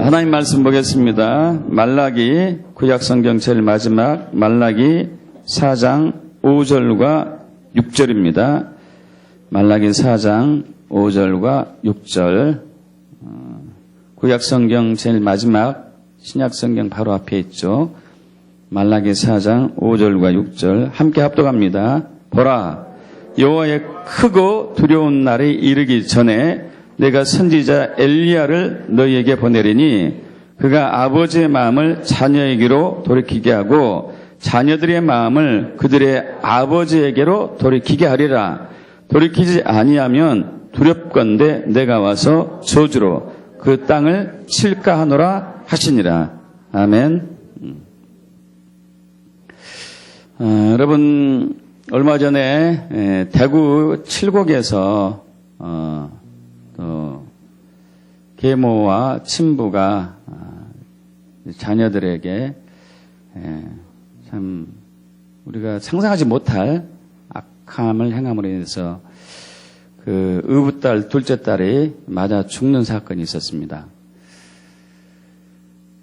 하나님 말씀 보겠습니다. 말라기 구약성경 제일 마지막 말라기 4장 5절과 6절입니다. 말라기 4장 5절과 6절. 구약성경 제일 마지막 신약성경 바로 앞에 있죠. 말라기 4장 5절과 6절 함께 합독합니다. 보라, 여호와의 크고 두려운 날이 이르기 전에 내가 선지자 엘리야를 너희에게 보내리니 그가 아버지의 마음을 자녀에게로 돌이키게 하고 자녀들의 마음을 그들의 아버지에게로 돌이키게 하리라. 돌이키지 아니하면 두렵건대 내가 와서 저주로 그 땅을 칠까 하노라 하시니라. 아멘. 여러분, 얼마 전에 대구 칠곡에서 또 계모와 친부가 자녀들에게 참 우리가 상상하지 못할 악함을 행함으로 인해서 그 의붓딸 둘째 딸이 맞아 죽는 사건이 있었습니다.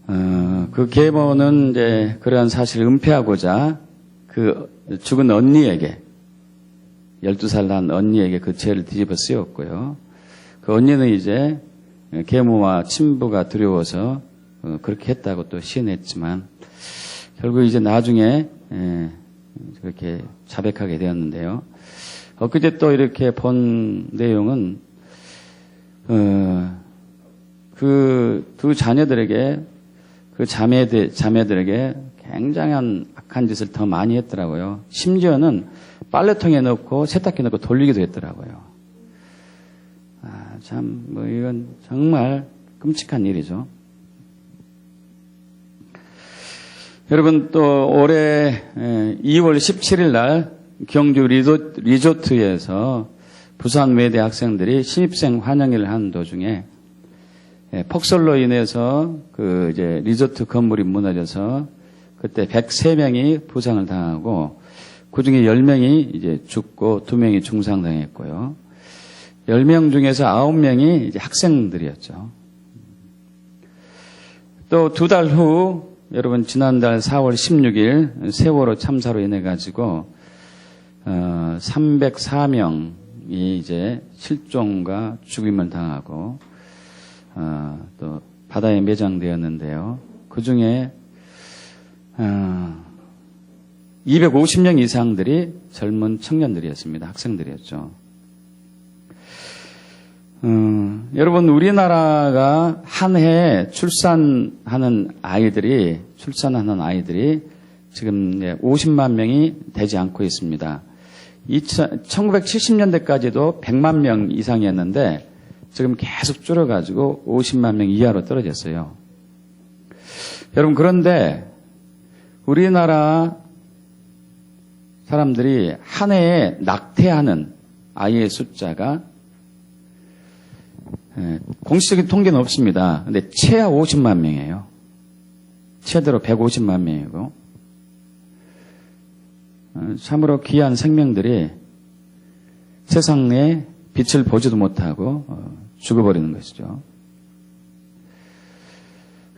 그 계모는 이제 그러한 사실을 은폐하고자 그 죽은 언니에게 12살 난 언니에게 그 죄를 뒤집어 씌웠고요. 그 언니는 이제 계모와 친부가 두려워서 그렇게 했다고 또 시인했지만 결국 이제 나중에 그렇게 자백하게 되었는데요. 엊그제 또 이렇게 본 내용은 그 두 자녀들에게 그 자매들에게 굉장한 악한 짓을 더 많이 했더라고요. 심지어는 빨래통에 넣고 세탁기에 넣고 돌리기도 했더라고요. 참, 이건 정말 끔찍한 일이죠. 여러분, 또 올해 2월 17일 날 경주 리조트에서 부산 외대 학생들이 신입생 환영회를 하는 도중에 폭설로 인해서 그 이제 리조트 건물이 무너져서 그때 103명이 부상을 당하고 그 중에 10명이 이제 죽고 2명이 중상당했고요. 10명 중에서 9명이 이제 학생들이었죠. 또 2달 후, 여러분, 지난달 4월 16일 세월호 참사로 인해 가지고 304명이 이제 실종과 죽임을 당하고 또 바다에 매장되었는데요. 그 중에 250명 이상들이 젊은 청년들이었습니다. 학생들이었죠. 여러분, 우리나라가 한 해에 출산하는 아이들이 지금 50만 명이 되지 않고 있습니다. 1970년대까지도 100만 명 이상이었는데 지금 계속 줄어가지고 50만 명 이하로 떨어졌어요. 여러분, 그런데 우리나라 사람들이 한 해에 낙태하는 아이의 숫자가 공식적인 통계는 없습니다. 근데 최하 50만 명이에요. 최대로 150만 명이고 참으로 귀한 생명들이 세상에 빛을 보지도 못하고 죽어버리는 것이죠.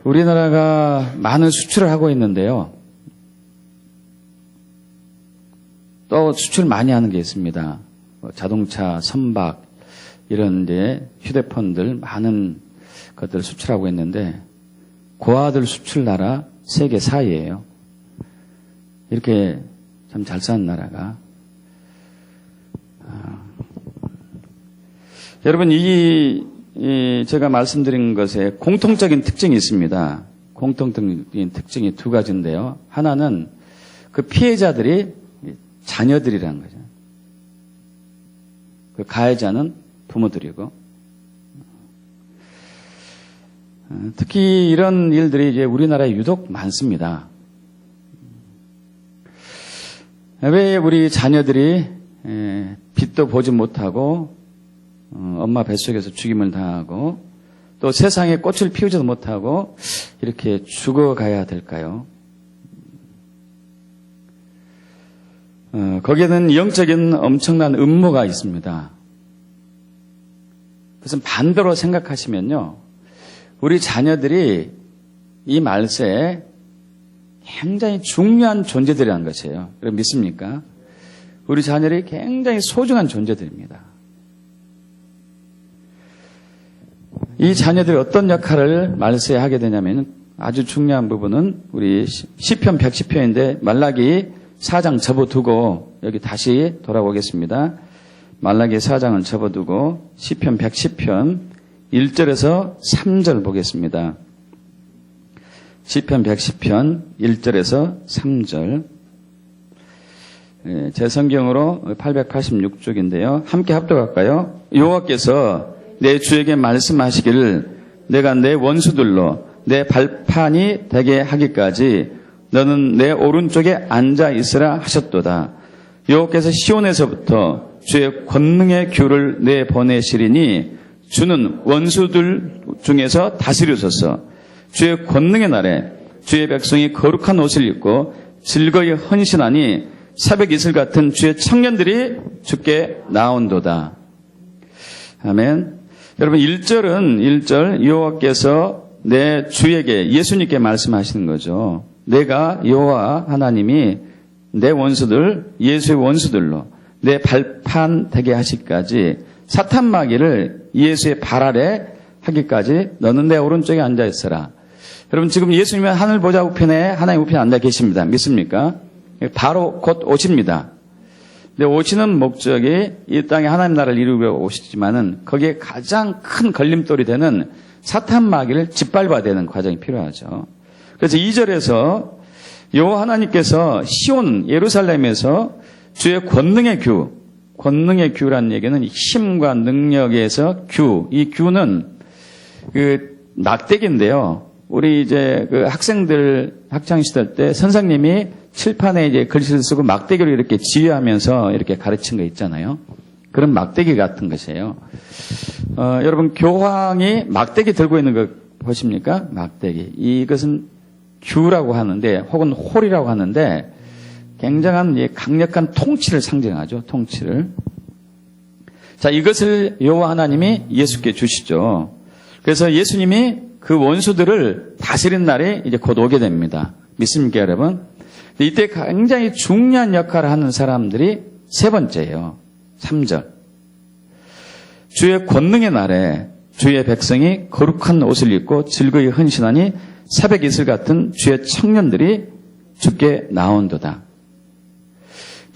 우리나라가 많은 수출을 하고 있는데요. 또 수출 많이 하는 게 있습니다. 자동차, 선박 이런 이제 휴대폰들 많은 것들을 수출하고 있는데 고아들 수출 나라 세계 4위예요. 이렇게 참 잘 사는 나라가. 여러분, 제가 말씀드린 것에 공통적인 특징이 있습니다. 공통적인 특징이 2가지인데요. 하나는 그 피해자들이 자녀들이라는 거죠. 그 가해자는 부모들이고, 특히 이런 일들이 이제 우리나라에 유독 많습니다. 왜 우리 자녀들이 빛도 보지 못하고 엄마 뱃속에서 죽임을 당하고 또 세상에 꽃을 피우지도 못하고 이렇게 죽어가야 될까요? 거기에는 영적인 엄청난 음모가 있습니다. 그래서 반대로 생각하시면요. 우리 자녀들이 이 말세에 굉장히 중요한 존재들이라는 것이에요. 여러분 믿습니까? 우리 자녀들이 굉장히 소중한 존재들입니다. 이 자녀들이 어떤 역할을 말세에 하게 되냐면 아주 중요한 부분은 우리 시편 110편인데 말라기 4장 접어두고 여기 다시 돌아오겠습니다. 말라기 4장을 접어두고 시편 110편 1절에서 3절 보겠습니다. 시편 110편 1절에서 3절. 제 성경으로 886쪽인데요. 함께 합독할까요? 여호와께서 내 주에게 말씀하시기를 내가 내 원수들로 내 발판이 되게 하기까지 너는 내 오른쪽에 앉아 있으라 하셨도다. 여호와께서 시온에서부터 주의 권능의 규를 내보내시리니 주는 원수들 중에서 다스리소서. 주의 권능의 날에 주의 백성이 거룩한 옷을 입고 즐거이 헌신하니 새벽 이슬 같은 주의 청년들이 주께 나온도다. 아멘. 여러분 1절 여호와께서 내 주에게 예수님께 말씀하시는 거죠. 내가 여호와 하나님이 내 원수들 예수의 원수들로 내 발판 되게 하시기까지 사탄 마귀를 예수의 발 아래 하기까지 너는 내 오른쪽에 앉아 있어라. 여러분 지금 예수님은 하늘 보좌 우편에 하나님 우편에 앉아 계십니다. 믿습니까? 바로 곧 오십니다. 근데 오시는 목적이 이 땅에 하나님 나라를 이루려 오시지만은 거기에 가장 큰 걸림돌이 되는 사탄 마귀를 짓밟아야 되는 과정이 필요하죠. 그래서 2절에서 여호와 하나님께서 시온 예루살렘에서 주의 권능의 규라는 얘기는 힘과 능력에서 이 규는 그 낙대기인데요. 우리 이제 그 학생들 학창 시절 때 선생님이 칠판에 이제 글씨를 쓰고 막대기로 이렇게 지휘하면서 이렇게 가르친 거 있잖아요. 그런 막대기 같은 것이에요. 여러분 교황이 막대기 들고 있는 거 보십니까? 막대기. 이것은 규라고 하는데 혹은 홀이라고 하는데 굉장한 강력한 통치를 상징하죠. 통치를. 자, 이것을 여호와 하나님이 예수께 주시죠. 그래서 예수님이 그 원수들을 다스리는 날이 이제 곧 오게 됩니다. 믿습니까, 여러분? 이때 굉장히 중요한 역할을 하는 사람들이 세 번째예요. 3절. 주의 권능의 날에 주의 백성이 거룩한 옷을 입고 즐거이 헌신하니 새벽 이슬 같은 주의 청년들이 주께 나온도다.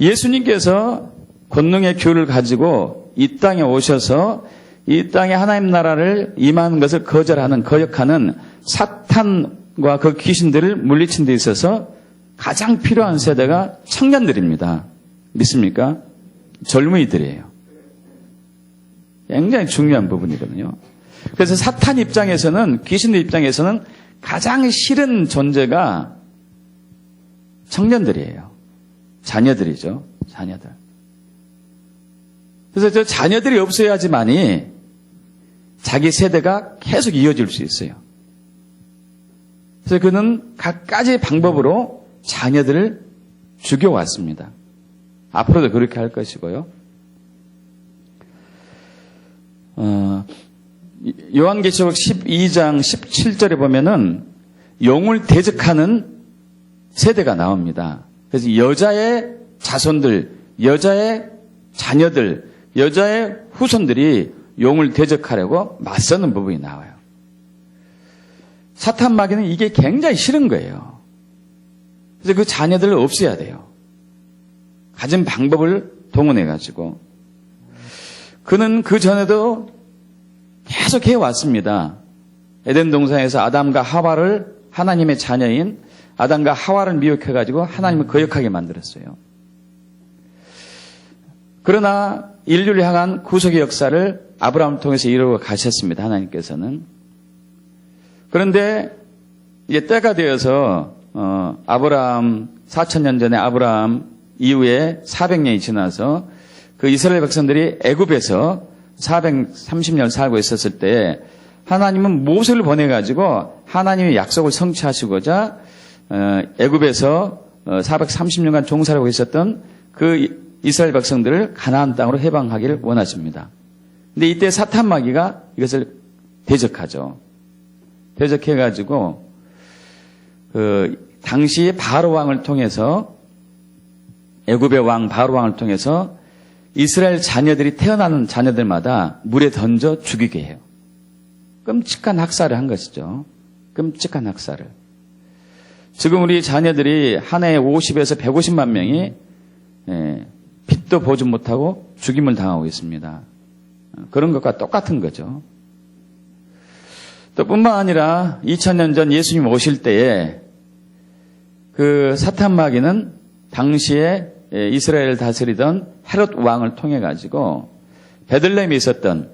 예수님께서 권능의 규를 가지고 이 땅에 오셔서 이 땅에 하나님 나라를 임하는 것을 거역하는 사탄과 그 귀신들을 물리친 데 있어서 가장 필요한 세대가 청년들입니다. 믿습니까? 젊은이들이에요. 굉장히 중요한 부분이거든요. 그래서 사탄 입장에서는, 귀신들 입장에서는 가장 싫은 존재가 청년들이에요. 자녀들이죠. 자녀들. 그래서 저 자녀들이 없어야지만이 자기 세대가 계속 이어질 수 있어요. 그래서 그는 갖가지 방법으로 자녀들을 죽여왔습니다. 앞으로도 그렇게 할 것이고요. 요한계시록 12장 17절에 보면은 영을 대적하는 세대가 나옵니다. 그래서 여자의 자손들, 여자의 자녀들, 여자의 후손들이 용을 대적하려고 맞서는 부분이 나와요. 사탄 마귀는 이게 굉장히 싫은 거예요. 그래서 그 자녀들을 없애야 돼요. 가진 방법을 동원해가지고. 그는 그 전에도 계속 해왔습니다. 에덴 동산에서 아담과 하와를 하나님의 자녀인 아담과 하와를 미혹해가지고 하나님을 거역하게 만들었어요. 그러나 인류를 향한 구속의 역사를 아브라함을 통해서 이루어 가셨습니다. 하나님께서는. 그런데 이제 때가 되어서 아브라함 4,000년 전에 아브라함 이후에 400년이 지나서 그 이스라엘 백성들이 애굽에서 430년 살고 있었을 때 하나님은 모세를 보내가지고 하나님의 약속을 성취하시고자 애굽에서 430년간 종살이하고 있었던 그 이스라엘 백성들을 가나안 땅으로 해방하기를 원하십니다. 근데 이때 사탄 마귀가 이것을 대적하죠. 대적해가지고 당시 바로 왕을 통해서 애굽의 왕 바로 왕을 통해서 이스라엘 자녀들이 태어나는 자녀들마다 물에 던져 죽이게 해요. 끔찍한 학살을 한 것이죠. 끔찍한 학살을. 지금 우리 자녀들이 한 해에 50에서 150만 명이 빚도 보지 못하고 죽임을 당하고 있습니다. 그런 것과 똑같은 거죠. 또 뿐만 아니라 2000년 전 예수님 오실 때에 그 사탄 마귀는 당시에 이스라엘을 다스리던 헤롯 왕을 통해 가지고 베들레헴에 있었던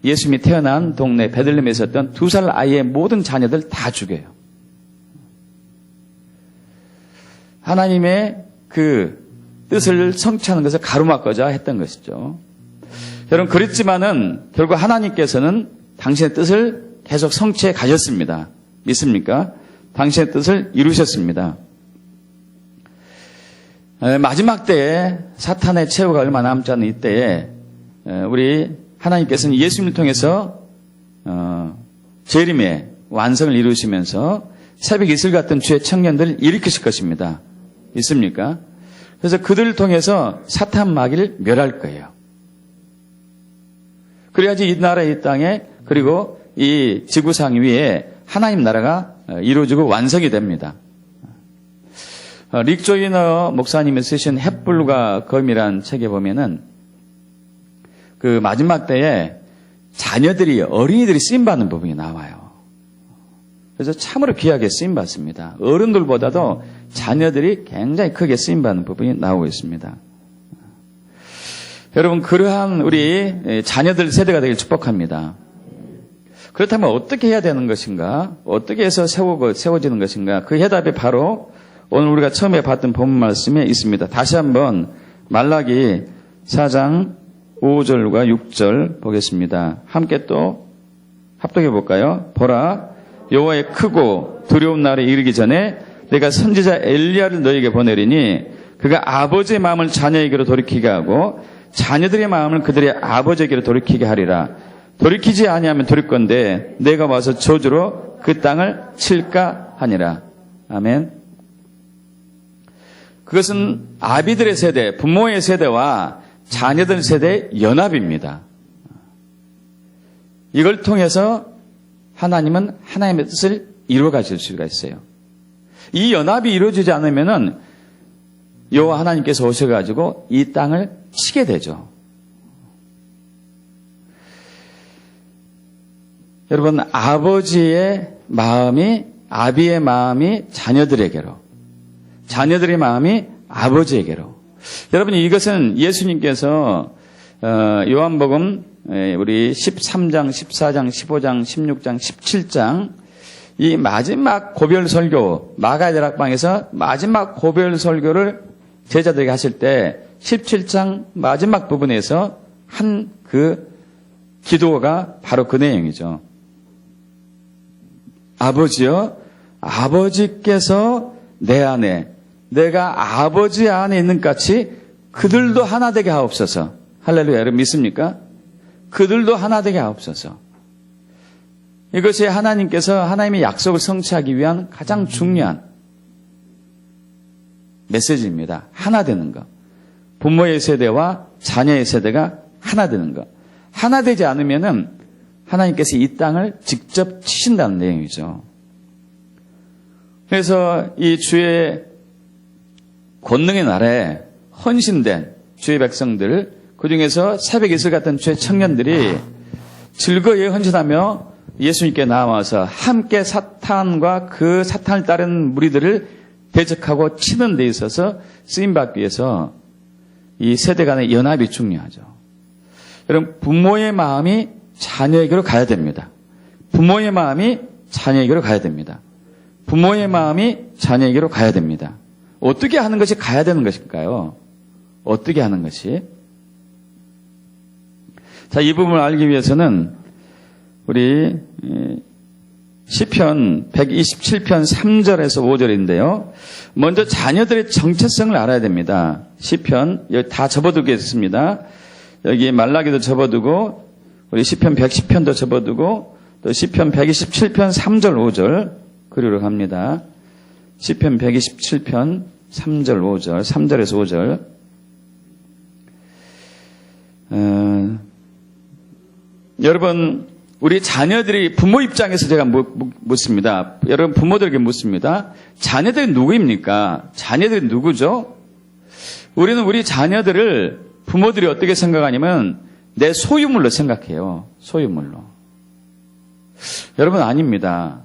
예수님이 태어난 동네 베들레헴에 있었던 2살 아이의 모든 자녀들 다 죽여요. 하나님의 그 뜻을 성취하는 것을 가로막고자 했던 것이죠. 여러분 그랬지만은 결국 하나님께서는 당신의 뜻을 계속 성취해 가셨습니다. 믿습니까? 당신의 뜻을 이루셨습니다. 마지막 때에 사탄의 최후가 얼마 남지 않은 이때에 우리 하나님께서는 예수님을 통해서 재림의 완성을 이루시면서 새벽 이슬 같은 주의 청년들을 일으키실 것입니다. 있습니까? 그래서 그들을 통해서 사탄 마귀를 멸할 거예요. 그래야지 이 나라 이 땅에 그리고 이 지구상 위에 하나님 나라가 이루어지고 완성이 됩니다. 릭 조이너 목사님이 쓰신 햇불과 검이라는 책에 보면은 그 마지막 때에 자녀들이 어린이들이 쓰임받는 부분이 나와요. 그래서 참으로 귀하게 쓰임받습니다. 어른들보다도 자녀들이 굉장히 크게 쓰임받는 부분이 나오고 있습니다. 여러분 그러한 우리 자녀들 세대가 되길 축복합니다. 그렇다면 어떻게 해야 되는 것인가? 어떻게 해서 세워지는 것인가? 그 해답이 바로 오늘 우리가 처음에 봤던 본문 말씀에 있습니다. 다시 한번 말라기 4장 5절과 6절 보겠습니다. 함께 또 합독해 볼까요? 보라, 여호와의 크고 두려운 날에 이르기 전에 내가 선지자 엘리야를 너에게 보내리니 그가 아버지의 마음을 자녀에게로 돌이키게 하고 자녀들의 마음을 그들의 아버지에게로 돌이키게 하리라. 돌이키지 아니하면 돌이건대 내가 와서 저주로 그 땅을 칠까 하니라. 아멘. 그것은 아비들의 세대, 부모의 세대와 자녀들 세대의 연합입니다. 이걸 통해서 하나님은 하나님의 뜻을 이루어 가실 수가 있어요. 이 연합이 이루어지지 않으면은 여호와 하나님께서 오셔가지고 이 땅을 치게 되죠. 여러분 아버지의 마음이 아비의 마음이 자녀들에게로 자녀들의 마음이 아버지에게로 여러분 이것은 예수님께서 요한복음 우리 13장, 14장, 15장, 16장, 17장 이 마지막 고별 설교 마가의 다락방에서 마지막 고별 설교를 제자들에게 하실 때 17장 마지막 부분에서 한 그 기도가 바로 그 내용이죠. 아버지여, 아버지께서 내 안에 내가 아버지 안에 있는 같이 그들도 하나 되게 하옵소서. 할렐루야. 여러분 믿습니까? 그들도 하나 되게 하옵소서. 이것이 하나님께서 하나님의 약속을 성취하기 위한 가장 중요한 메시지입니다. 하나 되는 것. 부모의 세대와 자녀의 세대가 하나 되는 것. 하나 되지 않으면은 하나님께서 이 땅을 직접 치신다는 내용이죠. 그래서 이 주의 권능의 날에 헌신된 주의 백성들, 그 중에서 새벽 이슬 같은 주의 청년들이 즐거이 헌신하며 예수님께 나와서 함께 사탄과 그 사탄을 따르는 무리들을 대적하고 치는 데 있어서 쓰임받기 위해서 이 세대 간의 연합이 중요하죠. 여러분 부모의 마음이 자녀에게로 가야 됩니다. 부모의 마음이 자녀에게로 가야 됩니다. 부모의 마음이 자녀에게로 가야 됩니다. 어떻게 하는 것이 가야 되는 것일까요? 어떻게 하는 것이? 자, 이 부분을 알기 위해서는 우리 시편 127편 3절에서 5절인데요. 먼저 자녀들의 정체성을 알아야 됩니다. 시편 여기 다 접어두겠습니다. 여기 말라기도 접어두고 우리 시편 110편도 접어두고 또 시편 127편 3절 5절 그리로 갑니다. 시편 127편 3절 5절 3절에서 5절 여러분 우리 자녀들이 부모 입장에서 제가 묻습니다. 여러분 부모들에게 묻습니다. 자녀들이 누구입니까? 자녀들이 누구죠? 우리는 우리 자녀들을 부모들이 어떻게 생각하냐면 내 소유물로 생각해요. 소유물로. 여러분 아닙니다.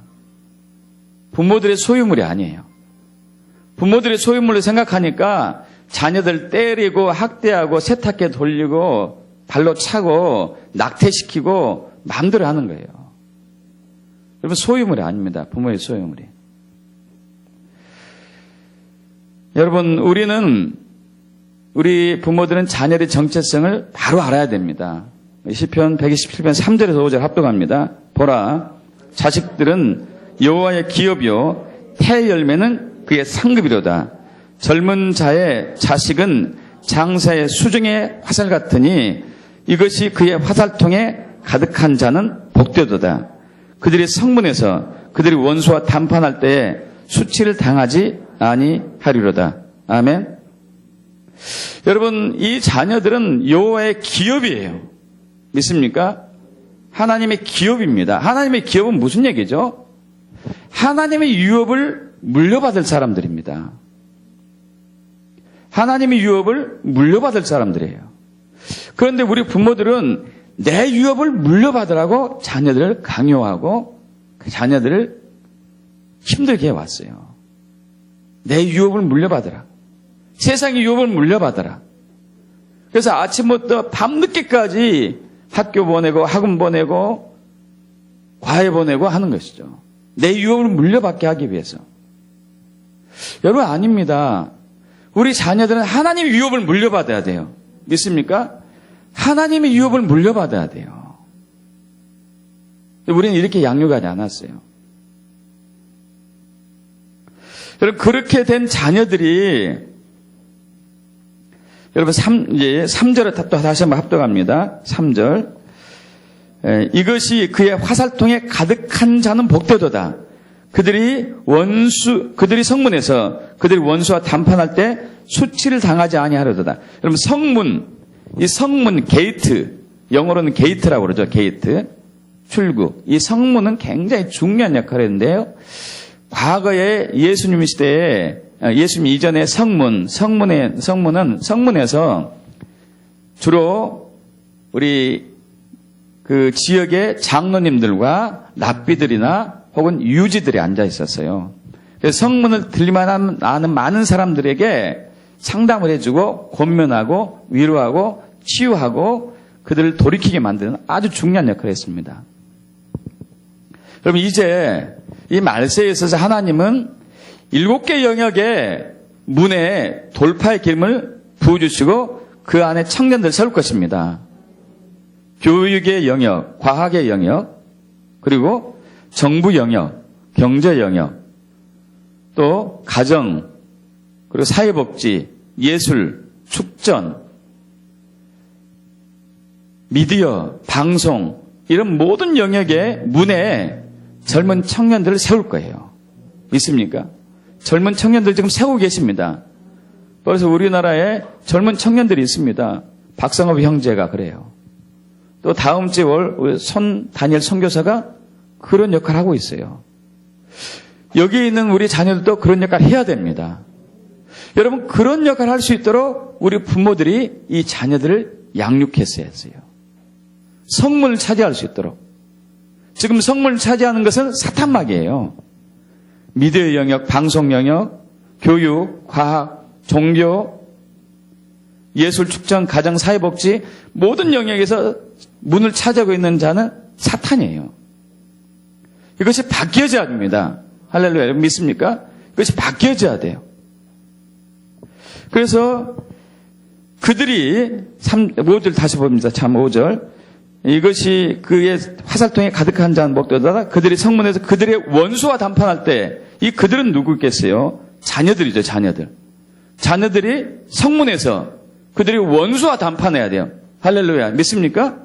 부모들의 소유물이 아니에요. 부모들의 소유물로 생각하니까 자녀들 때리고 학대하고 세탁기에 돌리고 발로 차고 낙태시키고 마음대로 하는 거예요. 여러분 소유물이 아닙니다. 부모의 소유물이. 여러분 우리 부모들은 자녀의 정체성을 바로 알아야 됩니다. 시편 127편 3절에서 5절 합독합니다. 보라 자식들은 여호와의 기업이요 태의 열매는 그의 상급이로다. 젊은 자의 자식은 장사의 수중의 화살 같으니 이것이 그의 화살통에 가득한 자는 복되도다. 그들이 성문에서 그들이 원수와 담판할 때에 수치를 당하지 아니하리로다. 아멘. 여러분 이 자녀들은 여호와의 기업이에요. 믿습니까? 하나님의 기업입니다. 하나님의 기업은 무슨 얘기죠? 하나님의 유업을 물려받을 사람들입니다. 하나님의 유업을 물려받을 사람들이에요. 그런데 우리 부모들은 내 유업을 물려받으라고 자녀들을 강요하고 그 자녀들을 힘들게 해왔어요. 내 유업을 물려받으라. 세상의 유업을 물려받아라. 그래서 아침부터 밤늦게까지 학교 보내고 학원 보내고 과외 보내고 하는 것이죠. 내 유업을 물려받게 하기 위해서. 여러분 아닙니다. 우리 자녀들은 하나님의 유업을 물려받아야 돼요. 믿습니까? 하나님의 유업을 물려받아야 돼요. 우리는 이렇게 양육하지 않았어요. 여러분 그렇게 된 자녀들이 여러분 3절에 또 다시 한번 합독합니다. 3절 이것이 그의 화살통에 가득한 자는 복되도다. 그들이 성문에서 그들이 원수와 담판할 때 수치를 당하지 아니하려도다. 여러분 이 성문 게이트 영어로는 게이트라고 그러죠. 게이트 출구. 이 성문은 굉장히 중요한 역할을 했는데요. 과거에 예수님 시대에 예수님 이전에 성문에서 주로 우리 그 지역의 장로님들과 랍비들이나 혹은 유지들이 앉아 있었어요. 그래서 성문을 들리만 아는 많은 사람들에게 상담을 해주고 권면하고 위로하고 치유하고 그들을 돌이키게 만드는 아주 중요한 역할을 했습니다. 여러분 이제 이 말세에 있어서 하나님은 7개 영역의 문에 돌파의 기름을 부어주시고 그 안에 청년들을 세울 것입니다. 교육의 영역, 과학의 영역, 그리고 정부 영역, 경제 영역, 또 가정, 그리고 사회복지, 예술, 축전, 미디어, 방송 이런 모든 영역의 문에 젊은 청년들을 세울 거예요. 믿습니까? 젊은 청년들 지금 세우고 계십니다. 그래서 우리나라에 젊은 청년들이 있습니다. 박상업 형제가 그래요. 또 다음 주에 우리 다니엘 선교사가 그런 역할을 하고 있어요. 여기 있는 우리 자녀들도 그런 역할을 해야 됩니다. 여러분 그런 역할을 할 수 있도록 우리 부모들이 이 자녀들을 양육했어야 했어요. 성문을 차지할 수 있도록. 지금 성문을 차지하는 것은 사탄막이에요. 미디어 영역, 방송 영역, 교육, 과학, 종교, 예술, 축전, 가정, 사회복지 모든 영역에서 문을 차지하고 있는 자는 사탄이에요. 이것이 바뀌어져야 됩니다. 할렐루야. 믿습니까? 이것이 바뀌어져야 돼요. 그래서 그들이 5절 다시 봅니다. 참 5절. 이것이 그의 화살통에 가득한 자는 복되도다. 그들이 성문에서 그들의 원수와 담판할 때 이 그들은 누구겠어요? 자녀들이죠. 자녀들. 자녀들이 성문에서 그들이 원수와 담판해야 돼요. 할렐루야. 믿습니까?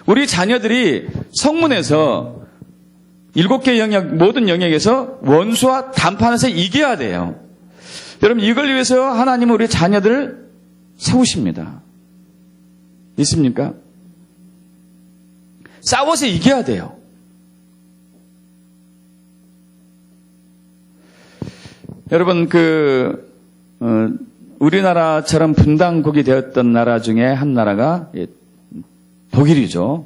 우리 자녀들이 성문에서 7개 영역, 모든 영역에서 원수와 담판해서 이겨야 돼요. 여러분, 이걸 위해서 하나님은 우리 자녀들을 세우십니다. 있습니까? 싸워서 이겨야 돼요. 여러분, 우리나라처럼 분단국이 되었던 나라 중에 한 나라가 독일이죠.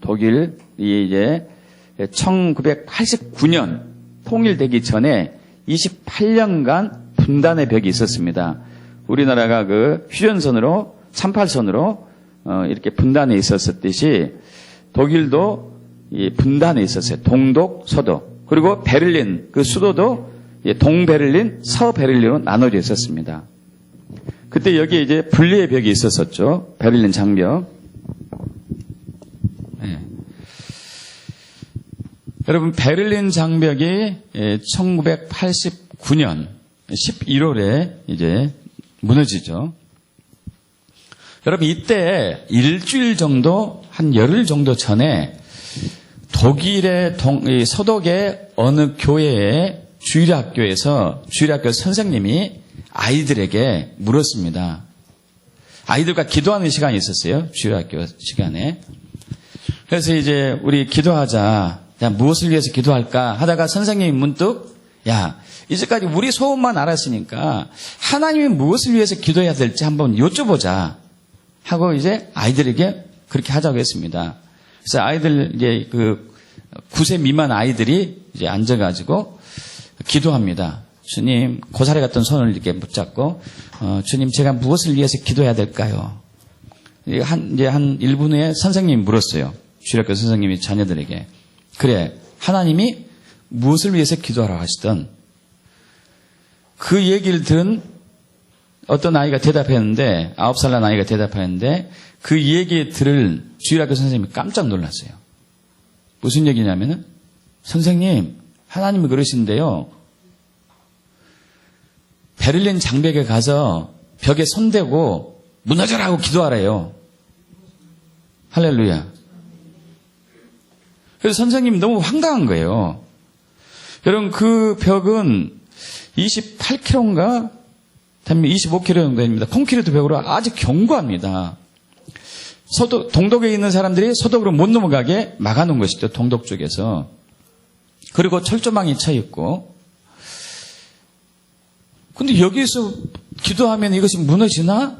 독일이 이제 1989년 통일되기 전에 28년간 분단의 벽이 있었습니다. 우리나라가 휴전선으로 38선으로 이렇게 분단에 있었듯이 독일도 분단에 있었어요. 동독, 서독. 그리고 베를린 수도도 동베를린, 서베를린으로 나눠져 있었습니다. 그때 여기에 이제 분리의 벽이 있었었죠. 베를린 장벽. 네. 여러분, 베를린 장벽이 1989년 11월에 이제 무너지죠. 여러분, 이때 일주일 정도, 한 열흘 정도 전에 독일의 서독의 어느 교회의 주일학교에서 주일학교 선생님이 아이들에게 물었습니다. 아이들과 기도하는 시간이 있었어요. 주일학교 시간에. 그래서 이제 우리 기도하자. 야, 무엇을 위해서 기도할까 하다가 선생님이 문득, 야, 이제까지 우리 소원만 알았으니까 하나님이 무엇을 위해서 기도해야 될지 한번 여쭤보자 하고 이제 아이들에게 그렇게 하자고 했습니다. 그래서 아이들 이제 9세 미만 아이들이 이제 앉아가지고 기도합니다. 주님, 고사리 같은 손을 이렇게 붙잡고, 주님, 제가 무엇을 위해서 기도해야 될까요? 이제 한 1분 후에 선생님이 물었어요. 주일학교 선생님이 자녀들에게. 그래, 하나님이 무엇을 위해서 기도하라고 하시던 그 얘기를 들은 어떤 아이가 대답했는데, 9살 난 아이가 대답했는데, 그 얘기 들을 주일학교 선생님이 깜짝 놀랐어요. 무슨 얘기냐면은, 선생님, 하나님이 그러신데요. 베를린 장벽에 가서 벽에 손대고 무너져라고 기도하래요. 할렐루야. 그래서 선생님이 너무 황당한 거예요. 여러분, 그 벽은 28km인가? 25km 정도 됩니다. 콘크리트 벽으로 아주 견고합니다. 동독에 있는 사람들이 서독으로 못 넘어가게 막아놓은 것이죠. 동독 쪽에서. 그리고 철조망이 쳐 있고. 근데 여기서 기도하면 이것이 무너지나?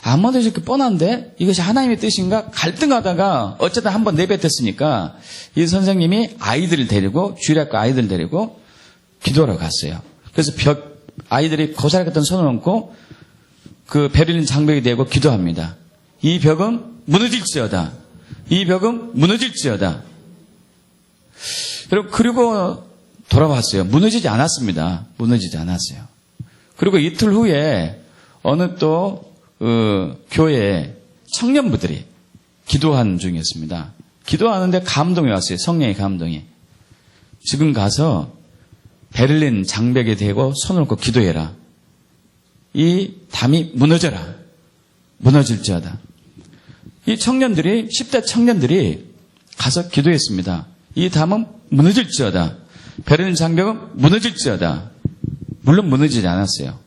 안 무너질 게 뻔한데 이것이 하나님의 뜻인가? 갈등하다가 어쩌다 한번 내뱉었으니까 이 선생님이 아이들을 데리고 주일학교 아이들을 데리고 기도하러 갔어요. 그래서 아이들이 고사리 같은 손을 얹고 그 베를린 장벽이 되고 기도합니다. 이 벽은 무너질지어다. 이 벽은 무너질지어다. 여러분, 그리고 돌아봤어요. 무너지지 않았습니다. 무너지지 않았어요. 그리고 이틀 후에 어느 또 교회 청년부들이 기도한 중이었습니다. 기도하는데 감동이 왔어요. 성령의 감동이. 지금 가서 베를린 장벽에 대고 손을 얹고 기도해라. 이 담이 무너져라. 무너질지어다. 이 청년들이 10대 청년들이 가서 기도했습니다. 이 담은 무너질지어다. 베를린 장벽은 무너질지어다. 물론 무너지지 않았어요.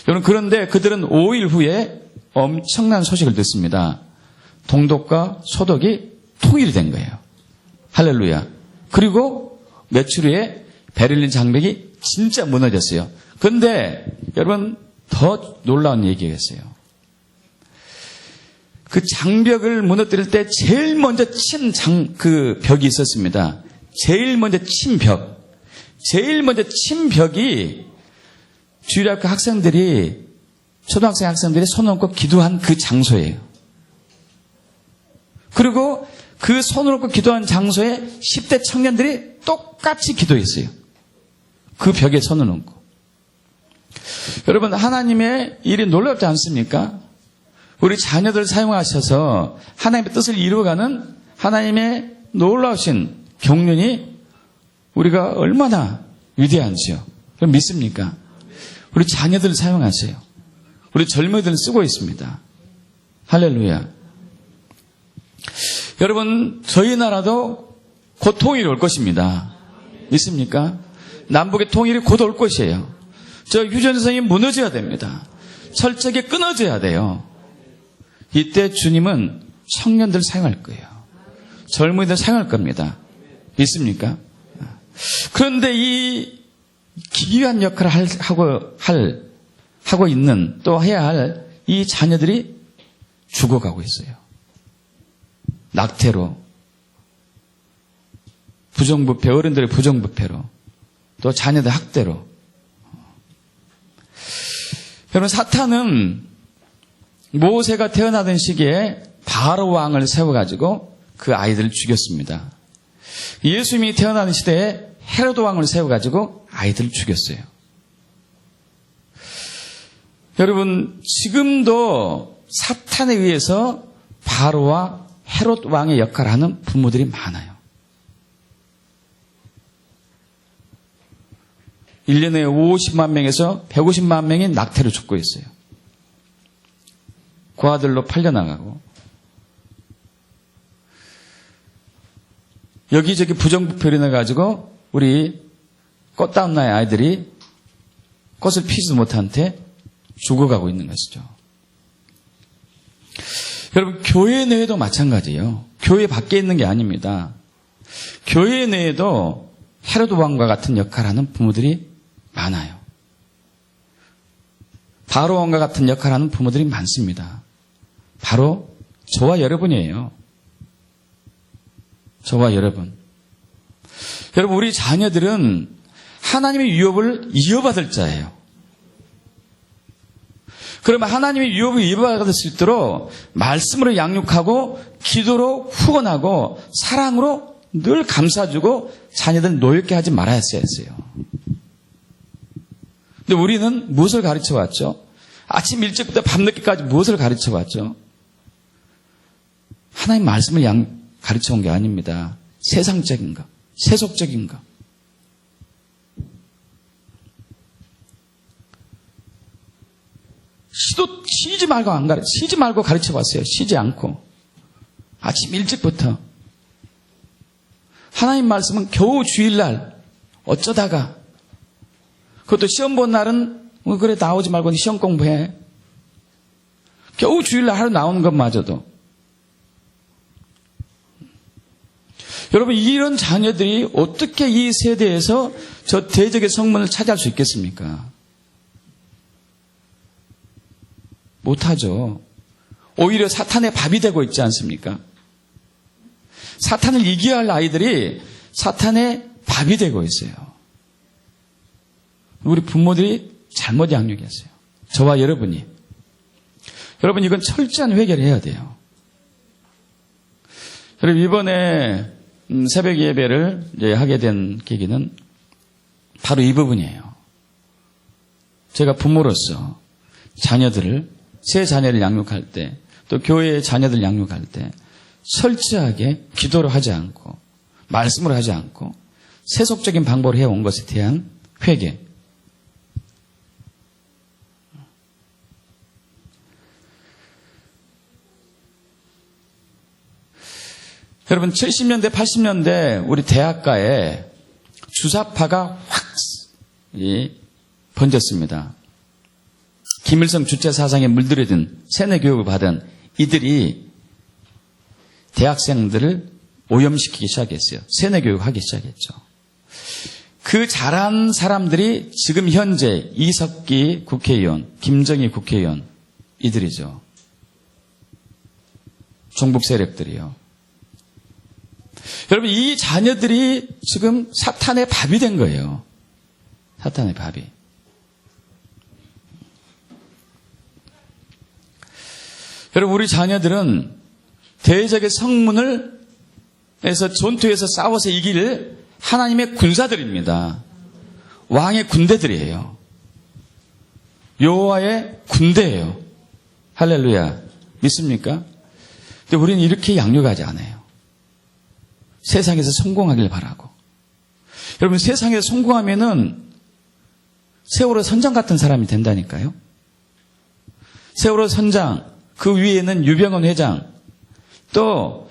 여러분, 그런데 그들은 5일 후에 엄청난 소식을 듣습니다. 동독과 서독이 통일이 된 거예요. 할렐루야. 그리고 며칠 후에 베를린 장벽이 진짜 무너졌어요. 그런데 여러분, 더 놀라운 얘기였어요. 그 장벽을 무너뜨릴 때 제일 먼저 친 벽이 있었습니다. 제일 먼저 친 벽. 제일 먼저 친 벽이 주일학교 학생들이, 초등학생 학생들이 손을 얹고 기도한 그 장소예요. 그리고 그 손을 얹고 기도한 장소에 10대 청년들이 똑같이 기도했어요. 그 벽에 손을 얹고. 여러분, 하나님의 일이 놀랍지 않습니까? 우리 자녀들 사용하셔서 하나님의 뜻을 이루어가는 하나님의 놀라우신 경륜이 우리가 얼마나 위대한지요. 그럼 믿습니까? 우리 자녀들을 사용하세요. 우리 젊은이들은 쓰고 있습니다. 할렐루야. 여러분, 저희 나라도 곧 통일이 올 것입니다. 믿습니까? 남북의 통일이 곧 올 것이에요. 저 휴전선이 무너져야 됩니다. 철저하게 끊어져야 돼요. 이때 주님은 청년들 사용할 거예요. 젊은이들 사용할 겁니다. 믿습니까? 그런데 이 기이한 역할을 하고 있는, 또 해야 할 이 자녀들이 죽어가고 있어요. 낙태로, 부정부패, 어른들의 부정부패로, 또 자녀들 학대로. 여러분, 사탄은 모세가 태어나던 시기에 바로 왕을 세워가지고 그 아이들을 죽였습니다. 예수님이 태어나는 시대에 헤로드 왕을 세워가지고 아이들을 죽였어요. 여러분, 지금도 사탄에 의해서 바로와 헤롯 왕의 역할을 하는 부모들이 많아요. 1년에 50만 명에서 150만 명이 낙태로 죽고 있어요. 고아들로 팔려나가고, 여기저기 부정부패로 인해가지고 우리 꽃다운 나의 아이들이 꽃을 피지도 못한 채 죽어가고 있는 것이죠. 여러분, 교회 내에도 마찬가지예요. 교회 밖에 있는 게 아닙니다. 교회 내에도 헤로드 왕과 같은 역할을 하는 부모들이 많아요. 바로 왕과 같은 역할을 하는 부모들이 많습니다. 바로 저와 여러분이에요. 저와 여러분. 여러분, 우리 자녀들은 하나님의 유업을 이어받을 자예요. 그러면 하나님의 유업을 이어받을 수 있도록 말씀으로 양육하고, 기도로 후원하고, 사랑으로 늘 감싸주고, 자녀들 노엽게 하지 말아야 했어요. 근데 우리는 무엇을 가르쳐 왔죠? 아침 일찍부터 밤늦게까지 무엇을 가르쳐 왔죠? 하나님 말씀을 가르쳐 온 게 아닙니다. 세상적인 거, 세속적인 거. 쉬지 말고 가르쳐 왔어요. 쉬지 않고. 아침 일찍부터. 하나님 말씀은 겨우 주일날 어쩌다가, 그것도 시험 본 날은 그래 나오지 말고 시험 공부해. 겨우 주일날 하루 나오는 것마저도. 여러분, 이런 자녀들이 어떻게 이 세대에서 저 대적의 성문을 차지할 수 있겠습니까? 못하죠. 오히려 사탄의 밥이 되고 있지 않습니까? 사탄을 이겨야 할 아이들이 사탄의 밥이 되고 있어요. 우리 부모들이 잘못 양육했어요. 저와 여러분이. 여러분, 이건 철저한 회개를 해야 돼요. 여러분, 이번에 새벽 예배를 이제 하게 된 계기는 바로 이 부분이에요. 제가 부모로서 새 자녀를 양육할 때, 또 교회의 자녀들 양육할 때 철저하게 기도를 하지 않고, 말씀을 하지 않고, 세속적인 방법을 해온 것에 대한 회개. 여러분, 70년대, 80년대 우리 대학가에 주사파가 확 번졌습니다. 김일성 주체 사상에 물들여든 세뇌 교육을 받은 이들이 대학생들을 오염시키기 시작했어요. 세뇌 교육하기 시작했죠. 그 잘한 사람들이 지금 현재 이석기 국회의원, 김정희 국회의원 이들이죠. 종북 세력들이요. 여러분, 이 자녀들이 지금 사탄의 밥이 된 거예요. 사탄의 밥이. 여러분, 우리 자녀들은 대적의 성문을 해서 전투에서 싸워서 이길 하나님의 군사들입니다. 왕의 군대들이에요. 여호와의 군대예요. 할렐루야. 믿습니까? 근데 우리는 이렇게 양육하지 않아요. 세상에서 성공하길 바라고. 여러분, 세상에서 성공하면은 세월호 선장 같은 사람이 된다니까요. 세월호 선장, 그 위에는 유병헌 회장, 또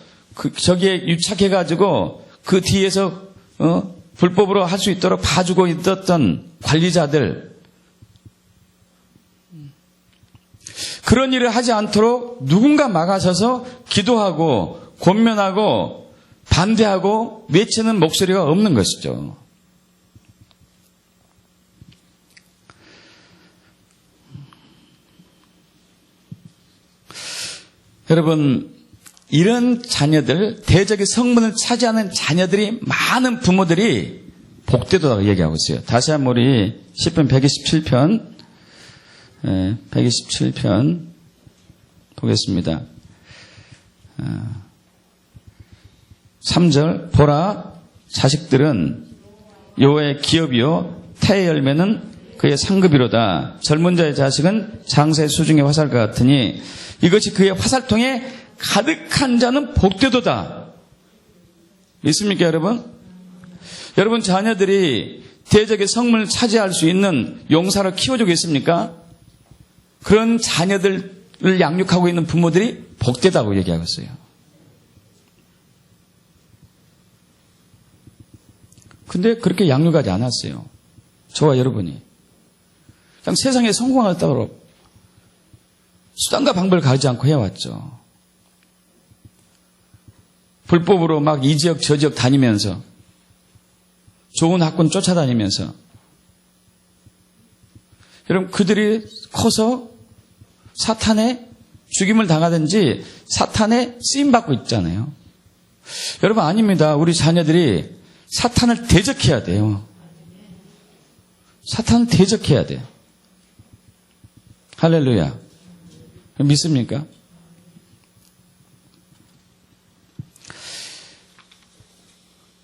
저기에 유착해가지고 그 뒤에서 불법으로 할 수 있도록 봐주고 있었던 관리자들, 그런 일을 하지 않도록 누군가 막아서서 기도하고 권면하고 반대하고 외치는 목소리가 없는 것이죠. 여러분, 이런 자녀들, 대적의 성문을 차지하는 자녀들이 많은 부모들이 복되도록 얘기하고 있어요. 다시 한번 우리 시편 127편 127편 보겠습니다. 3절, 보라, 자식들은 여호와의 기업이요 태의 열매는 그의 상급이로다. 젊은 자의 자식은 장사의 수중의 화살과 같으니 이것이 그의 화살통에 가득한 자는 복되도다. 믿습니까, 여러분? 여러분, 자녀들이 대적의 성문을 차지할 수 있는 용사로 키워주고 있습니까? 그런 자녀들을 양육하고 있는 부모들이 복되다고 얘기하고 있어요. 근데 그렇게 양육하지 않았어요. 저와 여러분이. 그냥 세상에 성공하겠다고 수단과 방법을 가리지 않고 해왔죠. 불법으로 막 이 지역 저 지역 다니면서 좋은 학군 쫓아다니면서 여러분, 그들이 커서 사탄의 죽임을 당하든지 사탄의 쓰임받고 있잖아요. 여러분, 아닙니다. 우리 자녀들이 사탄을 대적해야 돼요. 사탄을 대적해야 돼. 할렐루야. 믿습니까?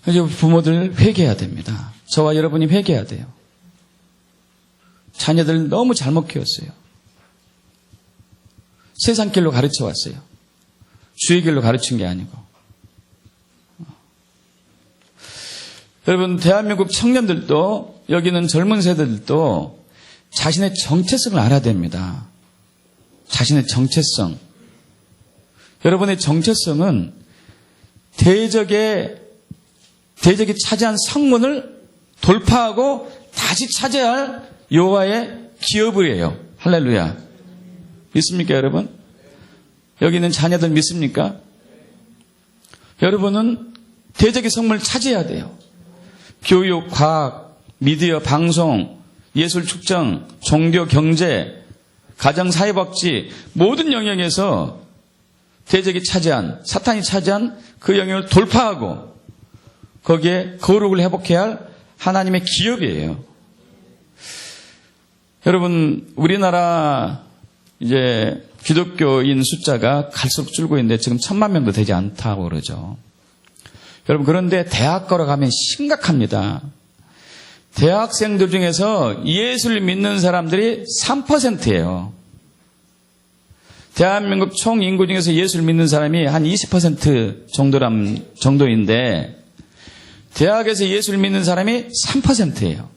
이제 부모들 회개해야 됩니다. 저와 여러분이 회개해야 돼요. 자녀들 너무 잘못 키웠어요. 세상 길로 가르쳐 왔어요. 주의 길로 가르친 게 아니고. 여러분, 대한민국 청년들도, 여기 있는 젊은 세대들도 자신의 정체성을 알아야 됩니다. 자신의 정체성. 여러분의 정체성은 대적이 차지한 성문을 돌파하고 다시 차지해야 할 여호와의 기업이에요. 할렐루야. 믿습니까, 여러분? 여기 있는 자녀들 믿습니까? 여러분은 대적의 성문을 차지해야 돼요. 교육, 과학, 미디어, 방송, 예술, 축정, 종교, 경제, 가정, 사회복지 모든 영역에서 대적이 차지한, 사탄이 차지한 그 영역을 돌파하고 거기에 거룩을 회복해야 할 하나님의 기업이에요. 여러분, 우리나라 이제 기독교인 숫자가 갈수록 줄고 있는데 지금 1000만 명도 되지 않다고 그러죠. 여러분, 그런데 대학 걸어가면 심각합니다. 대학생들 중에서 예수를 믿는 사람들이 3%예요. 대한민국 총 인구 중에서 예수를 믿는 사람이 한 20% 정도인데 대학에서 예수를 믿는 사람이 3%예요.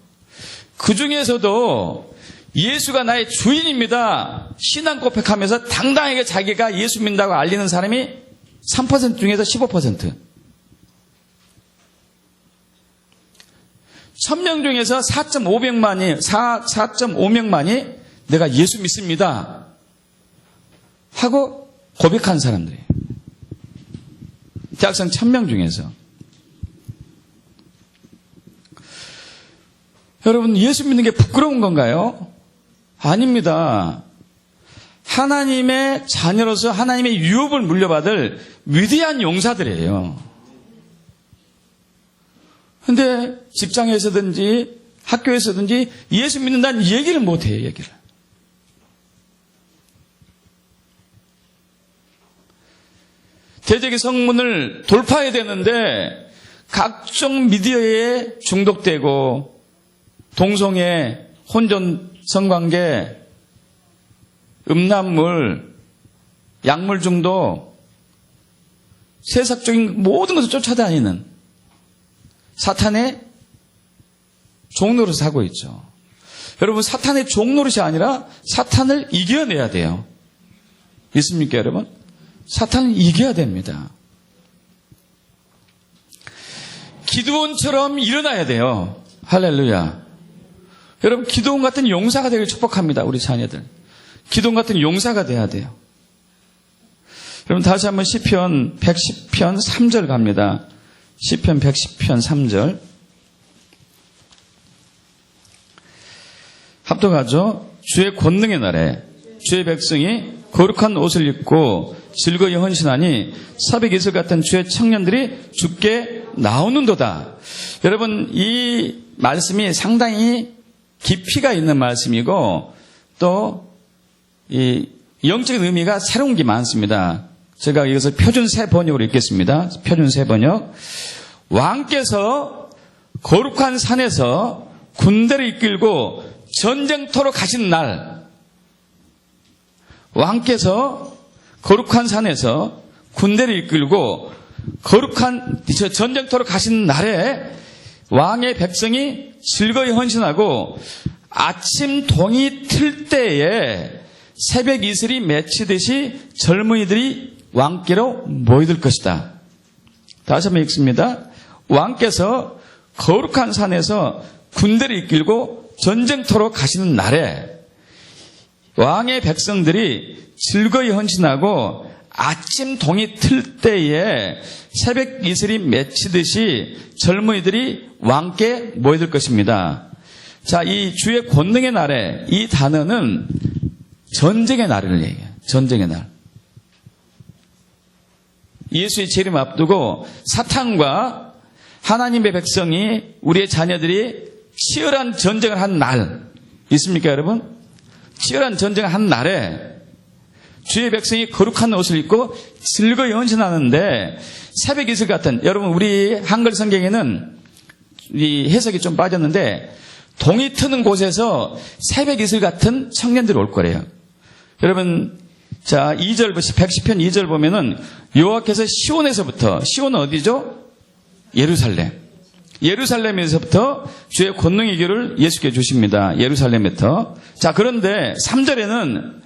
그 중에서도 예수가 나의 주인입니다. 신앙 고백하면서 당당하게 자기가 예수 믿는다고 알리는 사람이 3% 중에서 15%. 1000명 중에서 4.5명만이 내가 예수 믿습니다 하고 고백한 사람들이에요. 대학생 1000명 중에서. 여러분, 예수 믿는 게 부끄러운 건가요? 아닙니다. 하나님의 자녀로서 하나님의 유업을 물려받을 위대한 용사들이에요. 근데 직장에서든지 학교에서든지 예수 믿는다는 얘기를 못해요, 얘기를. 대적의 성문을 돌파해야 되는데 각종 미디어에 중독되고 동성애, 혼전 성관계, 음란물, 약물 중독, 세상적인 모든 것을 쫓아다니는 사탄의 종노릇을 하고 있죠. 여러분, 사탄의 종노릇이 아니라 사탄을 이겨내야 돼요. 믿습니까, 여러분? 사탄을 이겨야 됩니다. 기드온처럼 일어나야 돼요. 할렐루야. 여러분, 기드온 같은 용사가 되길 축복합니다. 우리 자녀들. 기드온 같은 용사가 돼야 돼요. 여러분, 다시 한번 시편 110편 3절 갑니다. 시편 110편 3절. 합독하죠. 주의 권능의 날에 주의 백성이 거룩한 옷을 입고 즐거이 헌신하니 사백 이슬 같은 주의 청년들이 주께 나오는도다. 여러분, 이 말씀이 상당히 깊이가 있는 말씀이고 또 이 영적인 의미가 새로운 게 많습니다. 제가 이것을 표준 새 번역으로 읽겠습니다. 표준 새 번역. 왕께서 거룩한 산에서 군대를 이끌고 전쟁터로 가신 날, 왕께서 거룩한 산에서 군대를 이끌고 거룩한 전쟁터로 가신 날에 왕의 백성이 즐거이 헌신하고 아침 동이 틀 때에 새벽 이슬이 맺히듯이 젊은이들이 왕께로 모이들 것이다. 다시 한번 읽습니다. 왕께서 거룩한 산에서 군대를 이끌고 전쟁터로 가시는 날에 왕의 백성들이 즐거이 헌신하고 아침 동이 틀 때에 새벽 이슬이 맺히듯이 젊은이들이 왕께 모여들 것입니다. 자, 이 주의 권능의 날에 이 단어는 전쟁의 날을 얘기해요. 전쟁의 날. 예수의 재림 앞두고 사탄과 하나님의 백성이, 우리의 자녀들이 치열한 전쟁을 한 날 있습니까, 여러분? 치열한 전쟁을 한 날에 주의 백성이 거룩한 옷을 입고 즐거이 헌신하는데 새벽 이슬 같은, 여러분, 우리 한글 성경에는 이 해석이 좀 빠졌는데 동이 트는 곳에서 새벽 이슬 같은 청년들이 올 거래요. 여러분, 자, 2절, 110편 2절 보면은 여호와께서 시온에서부터, 시온은 어디죠? 예루살렘. 예루살렘에서부터 주의 권능의 길을 예수께 주십니다. 예루살렘부터. 자, 그런데 3절에는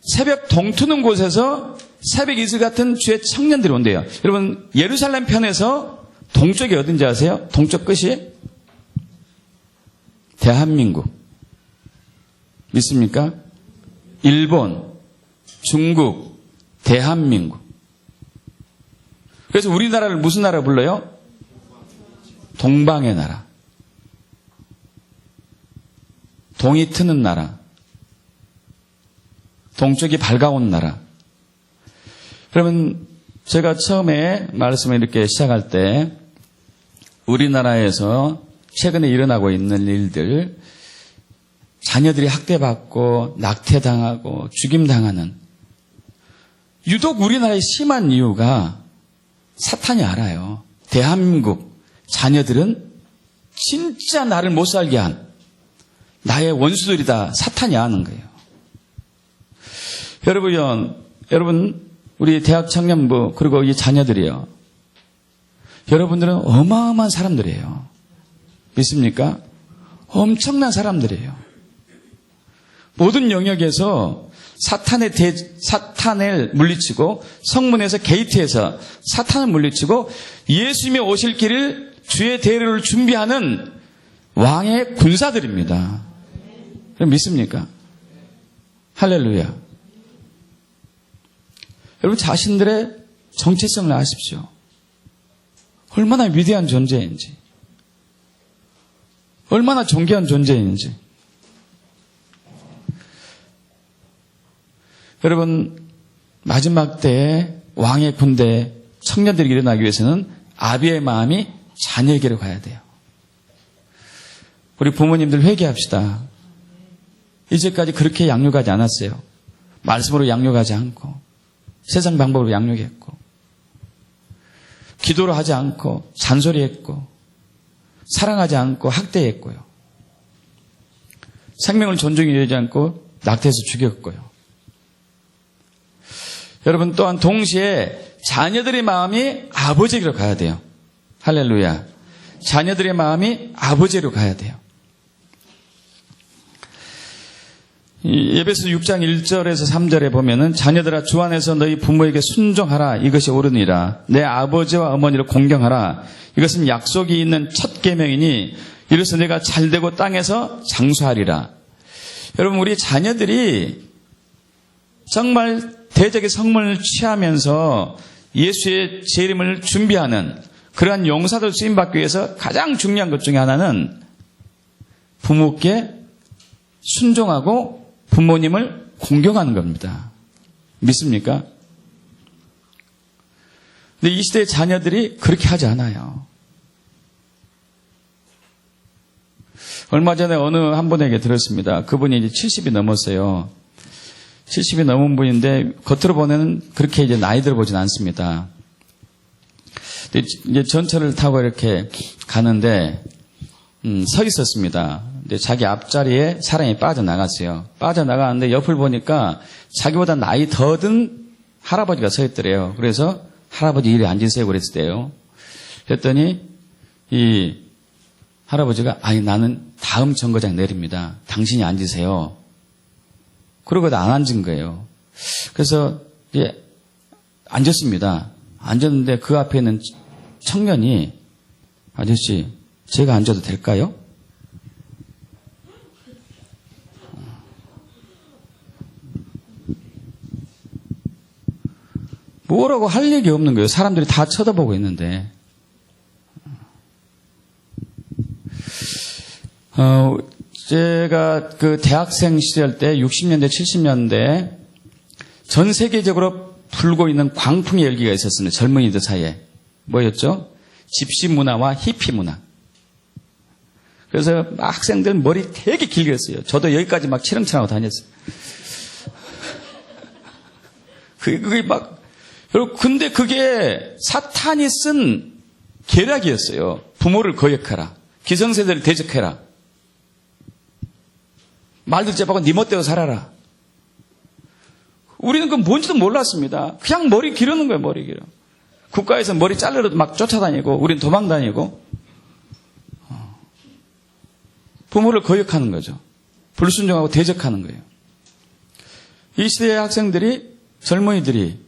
새벽 동트는 곳에서 새벽 이슬 같은 주의 청년들이 온대요. 여러분, 예루살렘 편에서 동쪽이 어딘지 아세요? 동쪽 끝이 대한민국. 믿습니까? 일본, 중국, 대한민국. 그래서 우리나라를 무슨 나라 불러요? 동방의 나라. 동이 트는 나라. 동쪽이 밝아온 나라. 그러면 제가 처음에 말씀을 이렇게 시작할 때 우리나라에서 최근에 일어나고 있는 일들, 자녀들이 학대받고 낙태당하고 죽임당하는, 유독 우리나라에 심한 이유가 사탄이 알아요. 대한민국 자녀들은 진짜 나를 못 살게 한 나의 원수들이다. 사탄이 아는 거예요. 여러분, 우리 대학 청년부 그리고 이 자녀들이요. 여러분들은 어마어마한 사람들이에요. 믿습니까? 엄청난 사람들이에요. 모든 영역에서 사탄을 물리치고 성문에서 게이트에서 사탄을 물리치고 예수님의 오실 길을 주의 대로를 준비하는 왕의 군사들입니다. 믿습니까? 할렐루야. 여러분, 자신들의 정체성을 아십시오. 얼마나 위대한 존재인지, 얼마나 존귀한 존재인지. 여러분, 마지막 때에 왕의 군대 청년들이 일어나기 위해서는 아비의 마음이 자녀에게로 가야 돼요. 우리 부모님들 회개합시다. 이제까지 그렇게 양육하지 않았어요. 말씀으로 양육하지 않고 세상 방법으로 양육했고 기도로 하지 않고 잔소리했고 사랑하지 않고 학대했고요. 생명을 존중히 여기지 않고 낙태해서 죽였고요. 여러분, 또한 동시에 자녀들의 마음이 아버지로 가야 돼요. 할렐루야. 자녀들의 마음이 아버지로 가야 돼요. 에베소 6장 1절에서 3절에 보면은 자녀들아 주 안에서 너희 부모에게 순종하라 이것이 옳으니라. 내 아버지와 어머니를 공경하라. 이것은 약속이 있는 첫 계명이니 이로써 내가 잘되고 땅에서 장수하리라. 여러분, 우리 자녀들이 정말 대적의 성문을 취하면서 예수의 재림을 준비하는 그러한 용사들 쓰임받기 위해서 가장 중요한 것 중에 하나는 부모께 순종하고 부모님을 공경하는 겁니다. 믿습니까? 근데 이 시대의 자녀들이 그렇게 하지 않아요. 얼마 전에 어느 한 분에게 들었습니다. 그분이 이제 70이 넘었어요. 70이 넘은 분인데 겉으로 보면 그렇게 이제 나이 들어 보진 않습니다. 이제 전철을 타고 이렇게 가는데 서 있었습니다. 근데 자기 앞자리에 사람이 빠져나갔어요. 빠져나가는데 옆을 보니까 자기보다 나이 더 든 할아버지가 서 있더래요. 그래서 할아버지 이리 앉으세요 그랬어요. 그랬더니 이 할아버지가 아니 나는 다음 정거장 내립니다. 당신이 앉으세요. 그러고도 안 앉은 거예요. 그래서 이제 앉았습니다. 앉았는데 그 앞에 있는 청년이 아저씨 제가 앉아도 될까요? 뭐라고 할 얘기 없는 거예요. 사람들이 다 쳐다보고 있는데. 제가 그 대학생 시절 때 60년대, 70년대 전 세계적으로 불고 있는 광풍의 열기가 있었습니다. 젊은이들 사이에. 뭐였죠? 집시 문화와 히피 문화. 그래서 학생들 머리 되게 길게 했어요. 저도 여기까지 막 치렁치렁하고 다녔어요. 그게 막, 근데 그게 사탄이 쓴 계략이었어요. 부모를 거역하라. 기성세대를 대적해라. 말 듣지 말고 네 멋대로 살아라. 우리는 그 뭔지도 몰랐습니다. 그냥 머리 기르는 거예요, 머리 길어. 국가에서 머리 자르러 막 쫓아다니고, 우린 도망 다니고. 부모를 거역하는 거죠. 불순종하고 대적하는 거예요. 이 시대의 학생들이, 젊은이들이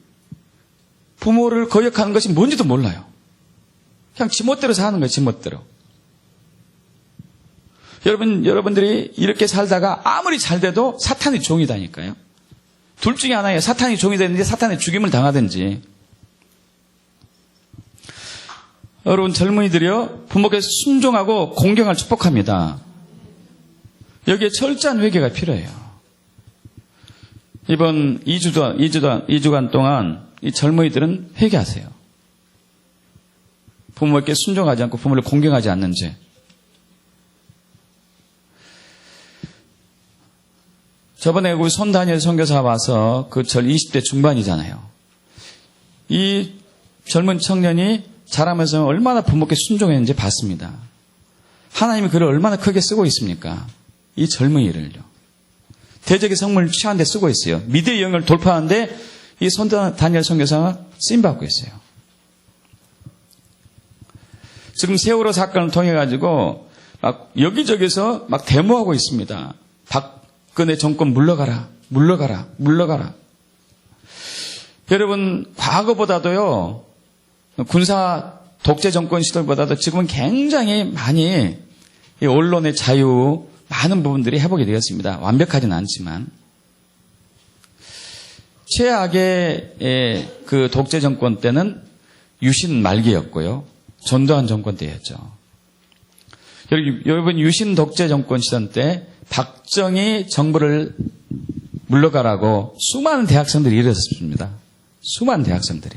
부모를 거역하는 것이 뭔지도 몰라요. 그냥 지멋대로 사는 거예요, 지멋대로. 여러분들이 이렇게 살다가 아무리 잘 돼도 사탄의 종이다니까요. 둘 중에 하나예요. 사탄의 종이 되는지 사탄의 죽임을 당하든지. 여러분 젊은이들이요. 부모께 순종하고 공경을 축복합니다. 여기에 철저한 회개가 필요해요. 이번 2주간 동안 이 젊은이들은 회개하세요. 부모에게 순종하지 않고 부모를 공경하지 않는 죄. 저번에 우리 손다니엘 선교사 와서 그 절 20대 중반이잖아요. 이 젊은 청년이 자라면서 얼마나 부모께 순종했는지 봤습니다. 하나님이 그를 얼마나 크게 쓰고 있습니까? 이 젊은이를요. 대적의 성문을 취하는 데 쓰고 있어요. 미디어의 영역을 돌파하는데 이 손다니엘 선교사가 쓰임받고 있어요. 지금 세월호 사건을 통해 가지고 막 여기저기서 막 데모하고 있습니다. 박근혜 정권 물러가라, 물러가라, 물러가라. 여러분 과거보다도요. 군사 독재 정권 시절보다도 지금은 굉장히 많이 이 언론의 자유 많은 부분들이 회복이 되었습니다. 완벽하지는 않지만 최악의 그 독재 정권 때는 유신 말기였고요. 전두환 정권 때였죠. 여러분 유신 독재 정권 시절 때 박정희 정부를 물러가라고 수많은 대학생들이 일어섰습니다. 수많은 대학생들이.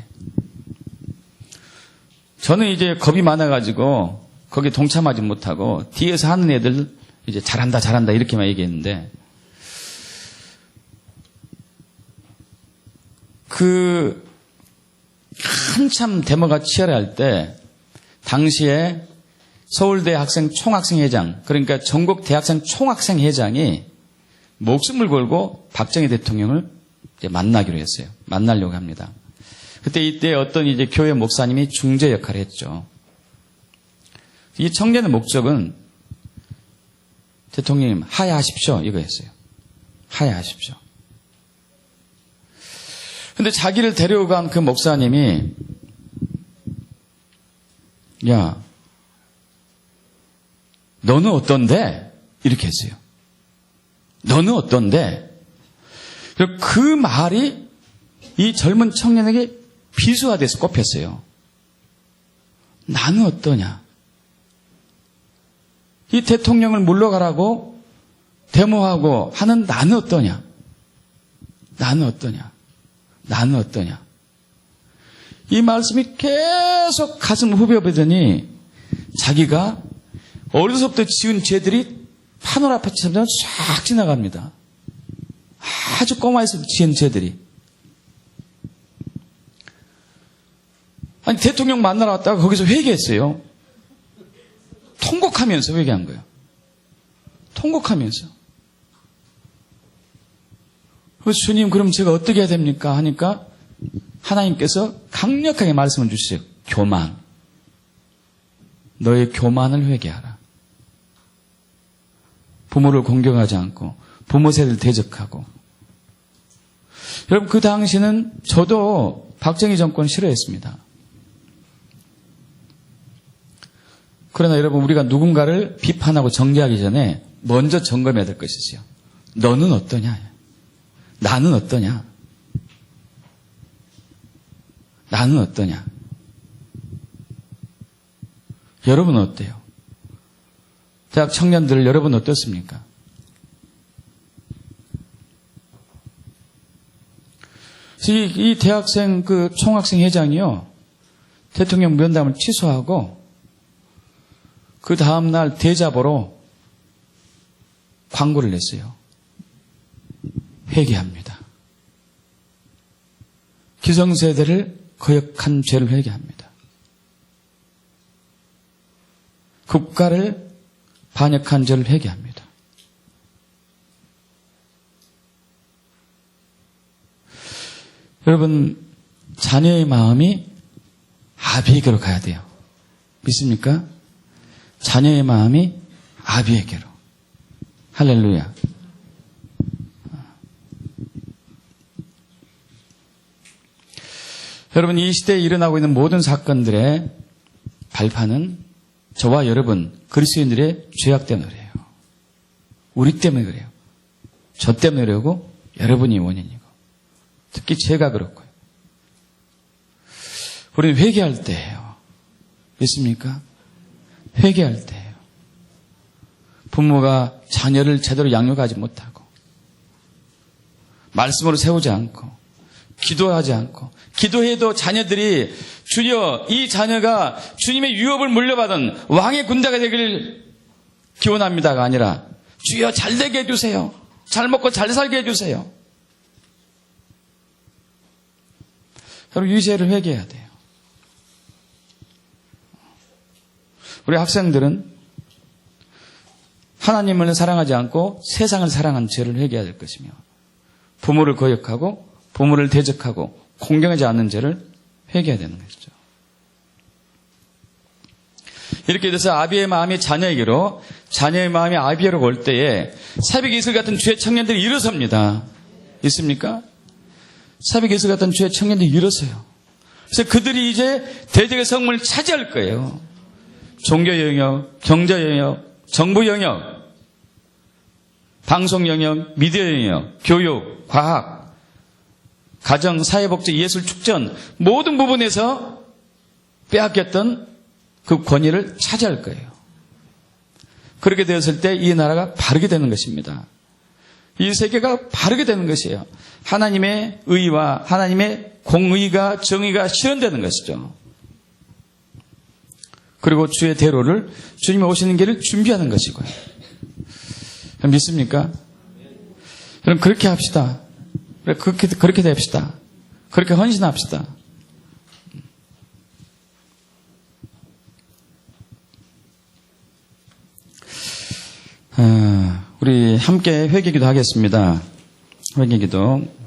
저는 이제 겁이 많아가지고 거기 동참하지 못하고 뒤에서 하는 애들 이제 잘한다 잘한다 이렇게만 얘기했는데 그 한참 데모가 치열할 때 당시에 서울대 학생 총학생회장 그러니까 전국 대학생 총학생회장이 목숨을 걸고 박정희 대통령을 이제 만나기로 했어요. 만나려고 합니다. 그때 이때 어떤 이제 교회 목사님이 중재 역할을 했죠. 이 청년의 목적은 대통령님 하야하십시오 이거였어요. 하야하십시오. 근데 자기를 데려간 그 목사님이 야, 너는 어떤데? 이렇게 했어요. 너는 어떤데? 그 말이 이 젊은 청년에게 비수화돼서 꼽혔어요. 나는 어떠냐? 이 대통령을 물러가라고 데모하고 하는 나는 어떠냐? 나는 어떠냐? 나는 어떠냐? 이 말씀이 계속 가슴 후벼보더니 자기가 어려서부터 지은 죄들이 파노라마처럼 쫙 지나갑니다. 아주 꼬마에서 지은 죄들이. 아니 대통령 만나러 왔다가 거기서 회개했어요. 통곡하면서 회개한 거예요. 통곡하면서. 주님 그럼 제가 어떻게 해야 됩니까? 하니까 하나님께서 강력하게 말씀을 주셨어요. 교만. 너의 교만을 회개하라. 부모를 공경하지 않고 부모 세대를 대적하고. 여러분 그 당시는 저도 박정희 정권 싫어했습니다. 그러나 여러분 우리가 누군가를 비판하고 정죄하기 전에 먼저 점검해야 될 것이 있어요. 너는 어떠냐? 나는 어떠냐? 나는 어떠냐? 여러분은 어때요? 대학 청년들 여러분 어떻습니까? 이 대학생 그 총학생 회장이요. 대통령 면담을 취소하고 그 다음날 대자보로 광고를 냈어요. 회개합니다. 기성세대를 거역한 죄를 회개합니다. 국가를 반역한 죄를 회개합니다. 여러분 자녀의 마음이 아비에게로 가야 돼요. 믿습니까? 자녀의 마음이 아비에게로. 할렐루야. 여러분 이 시대에 일어나고 있는 모든 사건들의 발판은 저와 여러분 그리스도인들의 죄악 때문에 그래요. 우리 때문에 그래요. 저 때문에 그러고 여러분이 원인이고 특히 제가 그렇고요. 우리는 회개할 때예요. 믿습니까? 회개할 때예요. 부모가 자녀를 제대로 양육하지 못하고 말씀으로 세우지 않고 기도하지 않고 기도해도 자녀들이 주여 이 자녀가 주님의 유업을 물려받은 왕의 군대가 되길 기원합니다가 아니라 주여 잘 되게 해주세요. 잘 먹고 잘 살게 해주세요. 여러분 이 죄를 회개해야 돼요. 우리 학생들은 하나님을 사랑하지 않고 세상을 사랑한 죄를 회개해야 될 것이며 부모를 거역하고 부모를 대적하고 공경하지 않는 죄를 회개해야 되는 것이죠. 이렇게 돼서 아비의 마음이 자녀에게로 자녀의 마음이 아비에로 올 때에 사백 이슬 같은 주의 청년들이 일어섭니다. 있습니까? 사백 이슬 같은 주의 청년들이 일어서요. 그래서 그들이 이제 대적의 성문을 차지할 거예요. 종교 영역, 경제 영역, 정부 영역, 방송 영역, 미디어 영역, 교육, 과학, 가정, 사회복지, 예술, 축전 모든 부분에서 빼앗겼던 그 권위를 차지할 거예요. 그렇게 되었을 때 이 나라가 바르게 되는 것입니다. 이 세계가 바르게 되는 것이에요. 하나님의 의와 하나님의 공의가 정의가 실현되는 것이죠. 그리고 주의 대로를 주님이 오시는 길을 준비하는 것이고요. 믿습니까? 그럼 그렇게 합시다. 그렇게 됩시다. 그렇게 헌신합시다. 우리 함께 회개기도 하겠습니다. 회개기도.